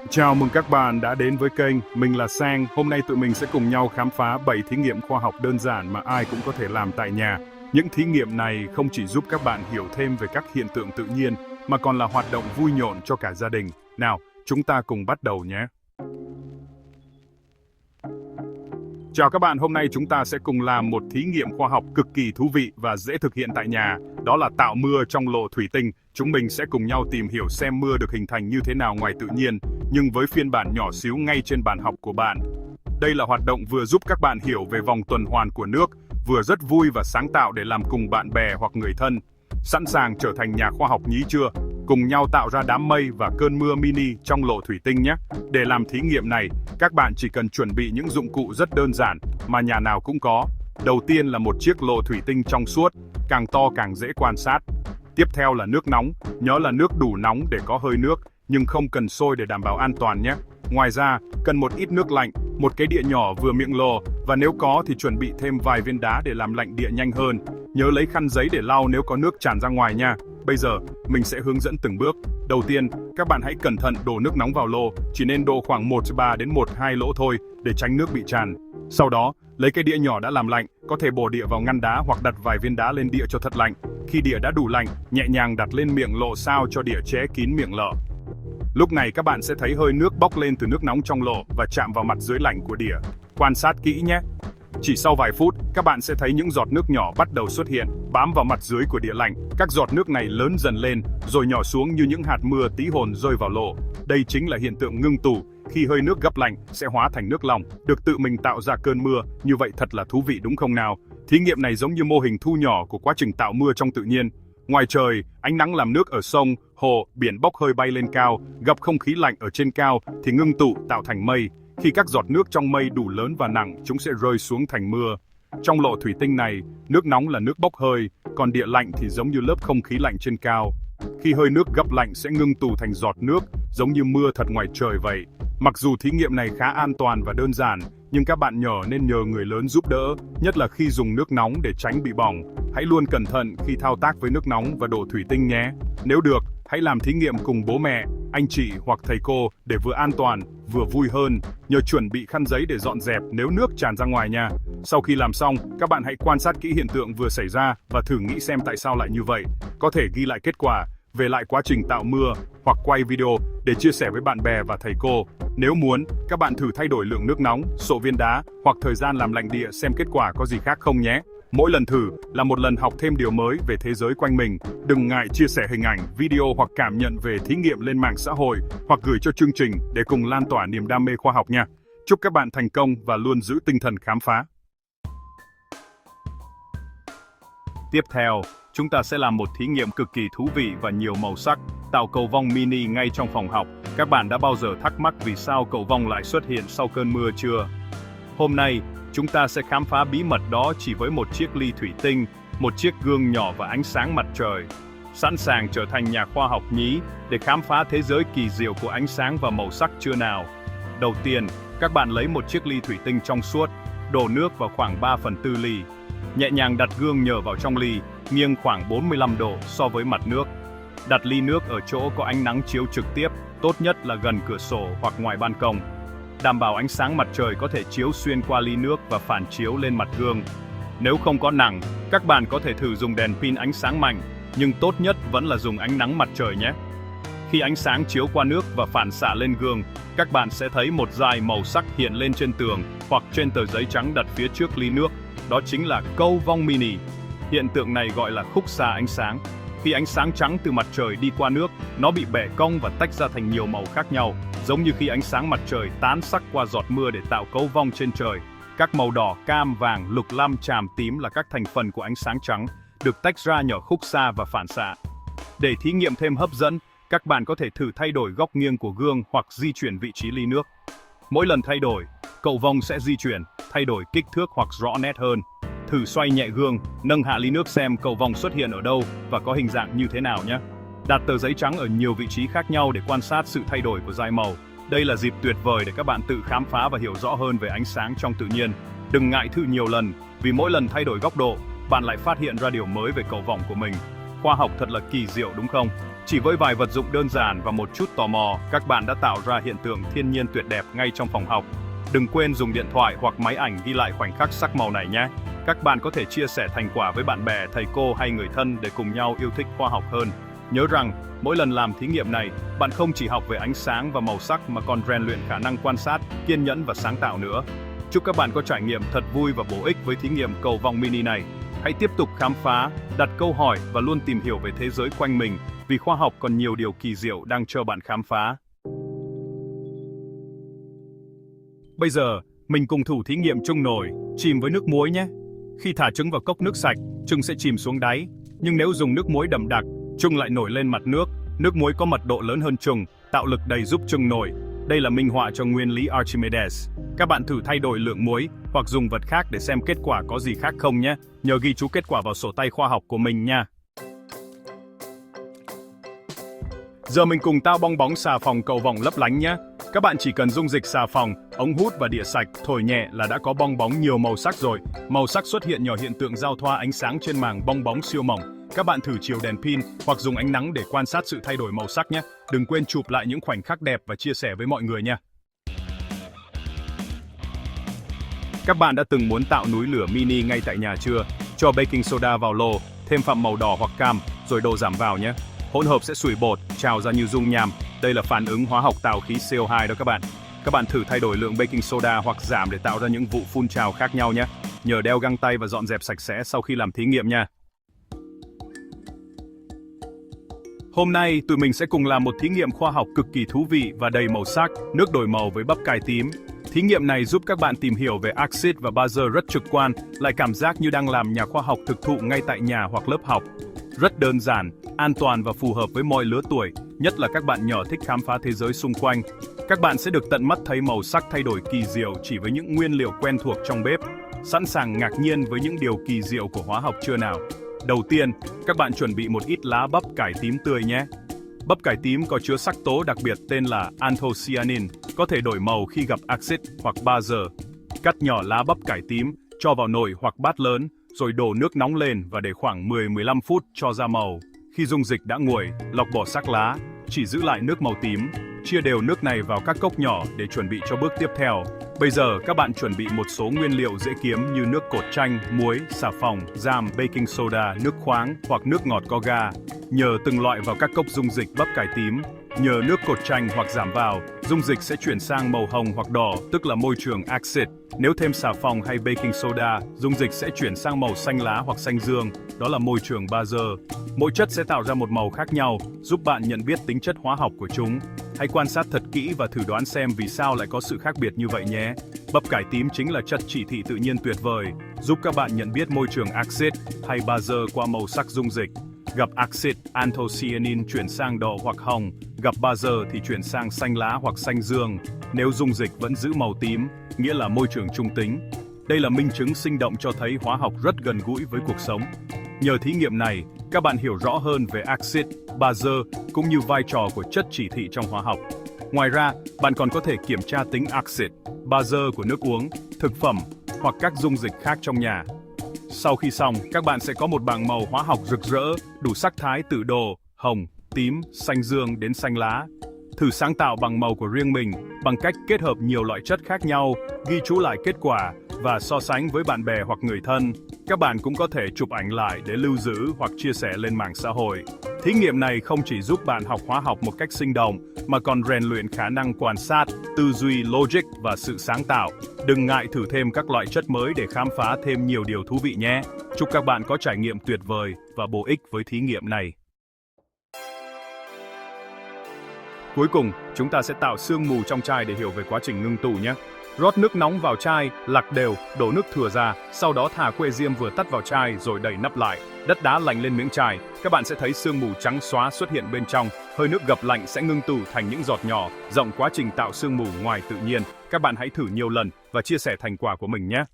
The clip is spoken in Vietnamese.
Chào mừng các bạn đã đến với kênh, mình là Sang. Hôm nay tụi mình sẽ cùng nhau khám phá 7 thí nghiệm khoa học đơn giản mà ai cũng có thể làm tại nhà. Những thí nghiệm này không chỉ giúp các bạn hiểu thêm về các hiện tượng tự nhiên, mà còn là hoạt động vui nhộn cho cả gia đình. Nào, chúng ta cùng bắt đầu nhé! Chào các bạn, hôm nay chúng ta sẽ cùng làm một thí nghiệm khoa học cực kỳ thú vị và dễ thực hiện tại nhà. Đó là tạo mưa trong lỗ thủy tinh. Chúng mình sẽ cùng nhau tìm hiểu xem mưa được hình thành như thế nào ngoài tự nhiên, nhưng với phiên bản nhỏ xíu ngay trên bàn học của bạn. Đây là hoạt động vừa giúp các bạn hiểu về vòng tuần hoàn của nước, vừa rất vui và sáng tạo để làm cùng bạn bè hoặc người thân. Sẵn sàng trở thành nhà khoa học nhí chưa? Cùng nhau tạo ra đám mây và cơn mưa mini trong lỗ thủy tinh nhé. Để làm thí nghiệm này, các bạn chỉ cần chuẩn bị những dụng cụ rất đơn giản mà nhà nào cũng có. Đầu tiên là một chiếc lỗ thủy tinh trong suốt, càng to càng dễ quan sát. Tiếp theo là nước nóng, nhớ là nước đủ nóng để có hơi nước, nhưng không cần sôi để đảm bảo an toàn nhé. Ngoài ra, cần một ít nước lạnh, một cái đĩa nhỏ vừa miệng lỗ, và nếu có thì chuẩn bị thêm vài viên đá để làm lạnh đĩa nhanh hơn. Nhớ lấy khăn giấy để lau nếu có nước tràn ra ngoài nha. Bây giờ, mình sẽ hướng dẫn từng bước. Đầu tiên, các bạn hãy cẩn thận đổ nước nóng vào lỗ, chỉ nên đổ khoảng 1/3 đến 1/2 lỗ thôi để tránh nước bị tràn. Sau đó, lấy cái đĩa nhỏ đã làm lạnh, có thể bỏ đĩa vào ngăn đá hoặc đặt vài viên đá lên đĩa cho thật lạnh. Khi đĩa đã đủ lạnh, nhẹ nhàng đặt lên miệng lỗ sao cho đĩa che kín miệng lỗ. Lúc này các bạn sẽ thấy hơi nước bốc lên từ nước nóng trong lỗ và chạm vào mặt dưới lạnh của đĩa. Quan sát kỹ nhé. Chỉ sau vài phút, các bạn sẽ thấy những giọt nước nhỏ bắt đầu xuất hiện, bám vào mặt dưới của đĩa lạnh. Các giọt nước này lớn dần lên, rồi nhỏ xuống như những hạt mưa tí hon rơi vào lỗ. Đây chính là hiện tượng ngưng tụ. Khi hơi nước gấp lạnh sẽ hóa thành nước lỏng, được tự mình tạo ra cơn mưa. Như vậy thật là thú vị đúng không nào? Thí nghiệm này giống như mô hình thu nhỏ của quá trình tạo mưa trong tự nhiên. Ngoài trời, ánh nắng làm nước ở sông, hồ, biển bốc hơi bay lên cao, gặp không khí lạnh ở trên cao thì ngưng tụ tạo thành mây. Khi các giọt nước trong mây đủ lớn và nặng, chúng sẽ rơi xuống thành mưa. Trong lỗ thủy tinh này, nước nóng là nước bốc hơi, còn địa lạnh thì giống như lớp không khí lạnh trên cao. Khi hơi nước gấp lạnh sẽ ngưng tụ thành giọt nước, giống như mưa thật ngoài trời vậy. Mặc dù thí nghiệm này khá an toàn và đơn giản, nhưng các bạn nhỏ nên nhờ người lớn giúp đỡ, nhất là khi dùng nước nóng để tránh bị bỏng. Hãy luôn cẩn thận khi thao tác với nước nóng và đổ thủy tinh nhé. Nếu được, hãy làm thí nghiệm cùng bố mẹ, anh chị hoặc thầy cô để vừa an toàn, vừa vui hơn. Nhớ chuẩn bị khăn giấy để dọn dẹp nếu nước tràn ra ngoài nha. Sau khi làm xong, các bạn hãy quan sát kỹ hiện tượng vừa xảy ra và thử nghĩ xem tại sao lại như vậy. Có thể ghi lại kết quả, về lại quá trình tạo mưa, hoặc quay video để chia sẻ với bạn bè và thầy cô. Nếu muốn, các bạn thử thay đổi lượng nước nóng, số viên đá hoặc thời gian làm lạnh đĩa xem kết quả có gì khác không nhé. Mỗi lần thử là một lần học thêm điều mới về thế giới quanh mình. Đừng ngại chia sẻ hình ảnh, video hoặc cảm nhận về thí nghiệm lên mạng xã hội hoặc gửi cho chương trình để cùng lan tỏa niềm đam mê khoa học nha. Chúc các bạn thành công và luôn giữ tinh thần khám phá. Tiếp theo, chúng ta sẽ làm một thí nghiệm cực kỳ thú vị và nhiều màu sắc, tạo cầu vồng mini ngay trong phòng học. Các bạn đã bao giờ thắc mắc vì sao cầu vồng lại xuất hiện sau cơn mưa chưa? Hôm nay, chúng ta sẽ khám phá bí mật đó chỉ với một chiếc ly thủy tinh, một chiếc gương nhỏ và ánh sáng mặt trời. Sẵn sàng trở thành nhà khoa học nhí để khám phá thế giới kỳ diệu của ánh sáng và màu sắc chưa nào? Đầu tiên, các bạn lấy một chiếc ly thủy tinh trong suốt, đổ nước vào khoảng 3/4 ly. Nhẹ nhàng đặt gương nhờ vào trong ly, nghiêng khoảng 45 độ so với mặt nước. Đặt ly nước ở chỗ có ánh nắng chiếu trực tiếp, tốt nhất là gần cửa sổ hoặc ngoài ban công. Đảm bảo ánh sáng mặt trời có thể chiếu xuyên qua ly nước và phản chiếu lên mặt gương. Nếu không có nắng, các bạn có thể thử dùng đèn pin ánh sáng mạnh, nhưng tốt nhất vẫn là dùng ánh nắng mặt trời nhé. Khi ánh sáng chiếu qua nước và phản xạ lên gương, các bạn sẽ thấy một dải màu sắc hiện lên trên tường hoặc trên tờ giấy trắng đặt phía trước ly nước. Đó chính là cầu vồng mini. Hiện tượng này gọi là khúc xạ ánh sáng. Khi ánh sáng trắng từ mặt trời đi qua nước, nó bị bẻ cong và tách ra thành nhiều màu khác nhau, giống như khi ánh sáng mặt trời tán sắc qua giọt mưa để tạo cầu vồng trên trời. Các màu đỏ, cam, vàng, lục lam, chàm, tím là các thành phần của ánh sáng trắng, được tách ra nhờ khúc xạ và phản xạ. Để thí nghiệm thêm hấp dẫn, các bạn có thể thử thay đổi góc nghiêng của gương hoặc di chuyển vị trí ly nước. Mỗi lần thay đổi, cầu vồng sẽ di chuyển, thay đổi kích thước hoặc rõ nét hơn. Thử xoay nhẹ gương, nâng hạ ly nước xem cầu vồng xuất hiện ở đâu và có hình dạng như thế nào nhé. Đặt tờ giấy trắng ở nhiều vị trí khác nhau để quan sát sự thay đổi của dải màu. Đây là dịp tuyệt vời để các bạn tự khám phá và hiểu rõ hơn về ánh sáng trong tự nhiên. Đừng ngại thử nhiều lần, vì mỗi lần thay đổi góc độ, bạn lại phát hiện ra điều mới về cầu vồng của mình. Khoa học thật là kỳ diệu đúng không? Chỉ với vài vật dụng đơn giản và một chút tò mò, các bạn đã tạo ra hiện tượng thiên nhiên tuyệt đẹp ngay trong phòng học. Đừng quên dùng điện thoại hoặc máy ảnh ghi lại khoảnh khắc sắc màu này nhé. Các bạn có thể chia sẻ thành quả với bạn bè, thầy cô hay người thân để cùng nhau yêu thích khoa học hơn. Nhớ rằng, mỗi lần làm thí nghiệm này, bạn không chỉ học về ánh sáng và màu sắc mà còn rèn luyện khả năng quan sát, kiên nhẫn và sáng tạo nữa. Chúc các bạn có trải nghiệm thật vui và bổ ích với thí nghiệm cầu vồng mini này. Hãy tiếp tục khám phá, đặt câu hỏi và luôn tìm hiểu về thế giới quanh mình, vì khoa học còn nhiều điều kỳ diệu đang chờ bạn khám phá. Bây giờ, mình cùng thử thí nghiệm trưng nồi, chìm với nước muối nhé. Khi thả trứng vào cốc nước sạch, trứng sẽ chìm xuống đáy. Nhưng nếu dùng nước muối đậm đặc, trứng lại nổi lên mặt nước. Nước muối có mật độ lớn hơn trứng, tạo lực đẩy giúp trứng nổi. Đây là minh họa cho nguyên lý Archimedes. Các bạn thử thay đổi lượng muối hoặc dùng vật khác để xem kết quả có gì khác không nhé. Nhớ ghi chú kết quả vào sổ tay khoa học của mình nha. Giờ mình cùng tạo bong bóng xà phòng cầu vồng lấp lánh nhé. Các bạn chỉ cần dung dịch xà phòng, ống hút và đĩa sạch, thổi nhẹ là đã có bong bóng nhiều màu sắc rồi. Màu sắc xuất hiện nhờ hiện tượng giao thoa ánh sáng trên màng bong bóng siêu mỏng. Các bạn thử chiếu đèn pin hoặc dùng ánh nắng để quan sát sự thay đổi màu sắc nhé. Đừng quên chụp lại những khoảnh khắc đẹp và chia sẻ với mọi người nha. Các bạn đã từng muốn tạo núi lửa mini ngay tại nhà chưa? Cho baking soda vào lô, thêm phạm màu đỏ hoặc cam, rồi đổ giảm vào nhé. Hỗn hợp sẽ sủi bọt, trào ra như dung nham. Đây là phản ứng hóa học tạo khí CO2 đó các bạn. Các bạn thử thay đổi lượng baking soda hoặc giảm để tạo ra những vụ phun trào khác nhau nhé. Nhớ đeo găng tay và dọn dẹp sạch sẽ sau khi làm thí nghiệm nha. Hôm nay, tụi mình sẽ cùng làm một thí nghiệm khoa học cực kỳ thú vị và đầy màu sắc, nước đổi màu với bắp cải tím. Thí nghiệm này giúp các bạn tìm hiểu về axit và bazơ rất trực quan, lại cảm giác như đang làm nhà khoa học thực thụ ngay tại nhà hoặc lớp học. Rất đơn giản, an toàn và phù hợp với mọi lứa tuổi, nhất là các bạn nhỏ thích khám phá thế giới xung quanh. Các bạn sẽ được tận mắt thấy màu sắc thay đổi kỳ diệu chỉ với những nguyên liệu quen thuộc trong bếp. Sẵn sàng ngạc nhiên với những điều kỳ diệu của hóa học chưa nào? Đầu tiên, các bạn chuẩn bị một ít lá bắp cải tím tươi nhé. Bắp cải tím có chứa sắc tố đặc biệt tên là anthocyanin, có thể đổi màu khi gặp axit hoặc bazơ. Cắt nhỏ lá bắp cải tím, cho vào nồi hoặc bát lớn, rồi đổ nước nóng lên và để khoảng 10-15 phút cho ra màu. Khi dung dịch đã nguội, lọc bỏ xác lá, chỉ giữ lại nước màu tím. Chia đều nước này vào các cốc nhỏ để chuẩn bị cho bước tiếp theo. Bây giờ các bạn chuẩn bị một số nguyên liệu dễ kiếm như nước cốt chanh, muối, xà phòng, giam, baking soda, nước khoáng hoặc nước ngọt có ga. Nhờ từng loại vào các cốc dung dịch bắp cải tím. Nhờ nước cốt chanh hoặc giảm vào, dung dịch sẽ chuyển sang màu hồng hoặc đỏ, tức là môi trường axit. Nếu thêm xà phòng hay baking soda, dung dịch sẽ chuyển sang màu xanh lá hoặc xanh dương, đó là môi trường bazơ. Mỗi chất sẽ tạo ra một màu khác nhau, giúp bạn nhận biết tính chất hóa học của chúng. Hãy quan sát thật kỹ và thử đoán xem vì sao lại có sự khác biệt như vậy nhé. Bắp cải tím chính là chất chỉ thị tự nhiên tuyệt vời, giúp các bạn nhận biết môi trường axit hay bazơ qua màu sắc dung dịch. Gặp axit, anthocyanin chuyển sang đỏ hoặc hồng, gặp bazơ thì chuyển sang xanh lá hoặc xanh dương. Nếu dung dịch vẫn giữ màu tím, nghĩa là môi trường trung tính. Đây là minh chứng sinh động cho thấy hóa học rất gần gũi với cuộc sống. Nhờ thí nghiệm này, các bạn hiểu rõ hơn về axit, bazơ cũng như vai trò của chất chỉ thị trong hóa học. Ngoài ra, bạn còn có thể kiểm tra tính axit, bazơ của nước uống, thực phẩm hoặc các dung dịch khác trong nhà. Sau khi xong, các bạn sẽ có một bảng màu hóa học rực rỡ, đủ sắc thái từ đồ, hồng, tím, xanh dương đến xanh lá. Thử sáng tạo bằng màu của riêng mình bằng cách kết hợp nhiều loại chất khác nhau, ghi chú lại kết quả và so sánh với bạn bè hoặc người thân. Các bạn cũng có thể chụp ảnh lại để lưu giữ hoặc chia sẻ lên mạng xã hội. Thí nghiệm này không chỉ giúp bạn học hóa học một cách sinh động, mà còn rèn luyện khả năng quan sát, tư duy logic và sự sáng tạo. Đừng ngại thử thêm các loại chất mới để khám phá thêm nhiều điều thú vị nhé. Chúc các bạn có trải nghiệm tuyệt vời và bổ ích với thí nghiệm này. Cuối cùng, chúng ta sẽ tạo sương mù trong chai để hiểu về quá trình ngưng tụ nhé. Rót nước nóng vào chai, lắc đều, đổ nước thừa ra, sau đó thả que diêm vừa tắt vào chai rồi đậy nắp lại. Đất đá lạnh lên miếng chai, các bạn sẽ thấy sương mù trắng xóa xuất hiện bên trong. Hơi nước gặp lạnh sẽ ngưng tụ thành những giọt nhỏ, rộng quá trình tạo sương mù ngoài tự nhiên. Các bạn hãy thử nhiều lần và chia sẻ thành quả của mình nhé.